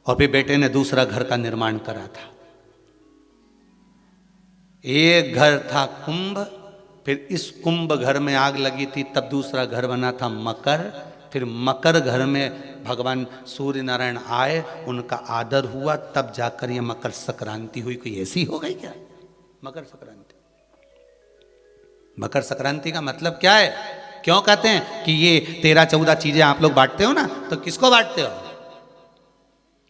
और फिर बेटे ने दूसरा घर का निर्माण करा था। एक घर था कुंभ, फिर इस कुंभ घर में आग लगी थी, तब दूसरा घर बना था मकर। फिर मकर घर में भगवान सूर्य नारायण आए, उनका आदर हुआ, तब जाकर ये मकर संक्रांति हुई। कोई ऐसी हो गई क्या मकर संक्रांति? मकर संक्रांति का मतलब क्या है? क्यों कहते हैं कि ये 13-14 चीजें आप लोग बांटते हो ना, तो किसको बांटते हो?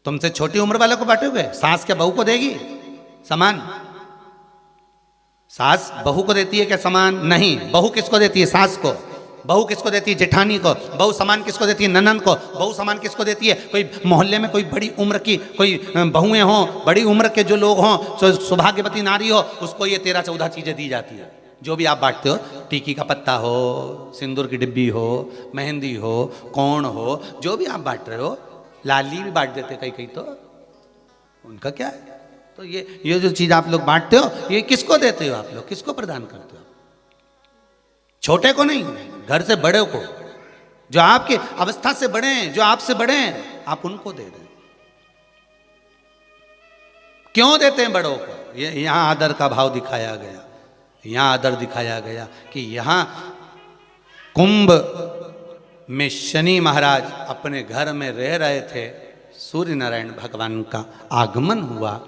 तुमसे छोटी उम्र वालों को बांटोगे? सास क्या बहू को देगी सामान? सास बहू को देती है क्या सामान? नहीं। बहू किसको देती है? सास को। बहू किसको देती है? जेठानी को। बहू सामान किसको देती है? ननंद को। बहू सामान किसको देती है? कोई मोहल्ले में कोई बड़ी उम्र की कोई बहुएं हों, बड़ी उम्र के जो लोग हों, सौभाग्यवती नारी हो, उसको ये 13-14 चीजें दी जाती है। जो भी आप बांटते हो, टीकी का पत्ता हो, सिंदूर की डिब्बी हो, मेहंदी हो, कोण हो, जो भी आप बांट रहे हो, लाली भी बांट देते कई कई, तो उनका क्या है? तो ये जो चीज आप लोग बांटते हो, ये किसको देते हो आप लोग? किसको प्रदान करते हो? छोटे को नहीं, घर से बड़े को, जो आपके अवस्था से बड़े हैं, जो आपसे बड़े हैं, आप उनको दे रहे हैं। क्यों देते हैं बड़ों को? ये यहां आदर का भाव दिखाया गया, यहां आदर दिखाया गया कि यहां कुंभ में शनि महाराज अपने घर में रह रहे थे, सूर्य नारायण भगवान का आगमन हुआ,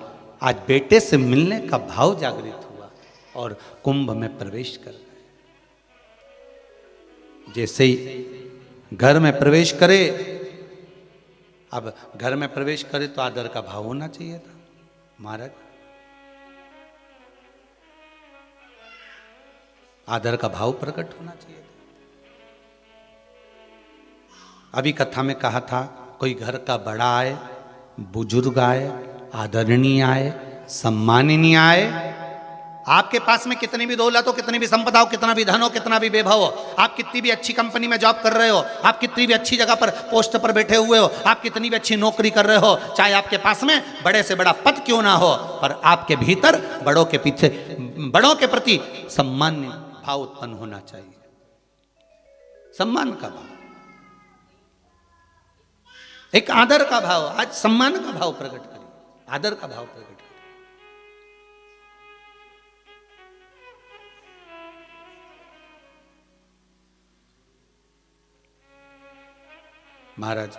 आज बेटे से मिलने का भाव जागृत हुआ और कुंभ में प्रवेश कर गए। जैसे ही घर में प्रवेश करे, अब घर में प्रवेश करे तो आदर का भाव होना चाहिए था महाराज, आदर का भाव प्रकट होना चाहिए था। अभी कथा में कहा था, कोई घर का बड़ा आए, बुजुर्ग आए, आदरणीय आए, सम्माननीय आए, आपके पास में कितनी भी दौलत हो, कितनी भी संपदा हो, कितना भी धन हो, कितना भी वैभव हो, आप कितनी भी अच्छी कंपनी में जॉब कर रहे हो, आप कितनी भी अच्छी जगह पर पोस्ट पर बैठे हुए हो, आप कितनी भी अच्छी नौकरी कर रहे हो, चाहे आपके पास में बड़े से बड़ा पद क्यों ना हो, पर आपके भीतर बड़ों के पीछे, बड़ों के प्रति सम्मान भाव उत्पन्न होना चाहिए। सम्मान का भाव, एक आदर का भाव। आज सम्मान का भाव प्रकट करिए, आदर का भाव प्रकट करिए। महाराज